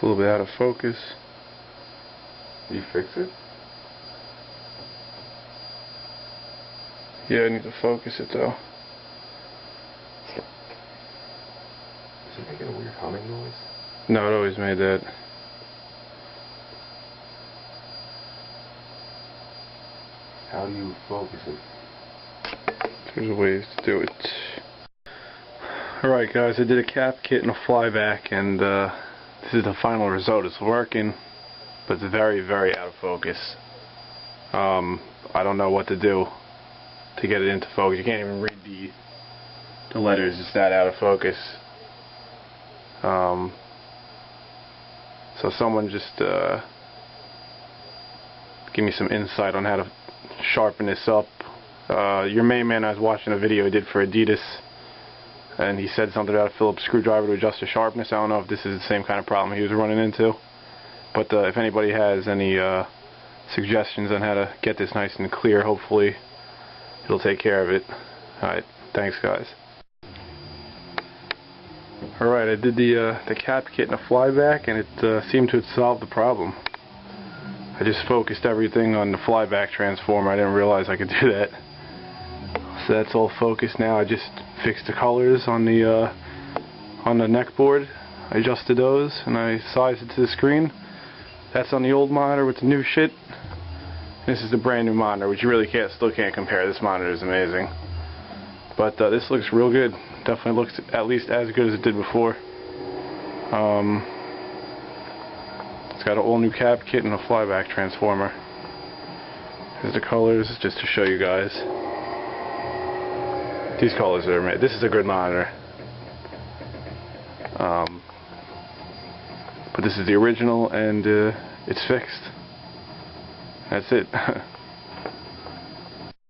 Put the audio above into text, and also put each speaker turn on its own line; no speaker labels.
a little bit out of focus.
Did you fix it?
Yeah, I need to focus it though.
Is it making a weird humming noise?
No, it always made that.
How do you focus it?
There's ways to do it. Alright guys, I did a cap kit and a flyback, and this is the final result. It's working, but it's very, very out of focus. I don't know what to do to get it into focus. You can't even read the letters, it's that out of focus. So someone just give me some insight on how to sharpen this up. Your main man, I was watching a video he did for Adidas, and he said something about a Phillips screwdriver to adjust the sharpness. I don't know if this is the same kind of problem he was running into, but if anybody has any suggestions on how to get this nice and clear, hopefully it'll take care of it. Alright, thanks guys. Alright, I did the cap kit and a flyback, and it seemed to have solved the problem. I just focused everything on the flyback transformer. I didn't realize I could do that. So that's all focused now. I just fixed the colors on the neck board. I adjusted those and I sized it to the screen. That's on the old monitor with the new shit. This is the brand new monitor, which you really still can't compare. This monitor is amazing. But this looks real good. Definitely looks at least as good as it did before. It's got an all new cap kit and a flyback transformer. Here's the colors, just to show you guys. These colors are made. This is a good monitor. But this is the original, and it's fixed. That's it.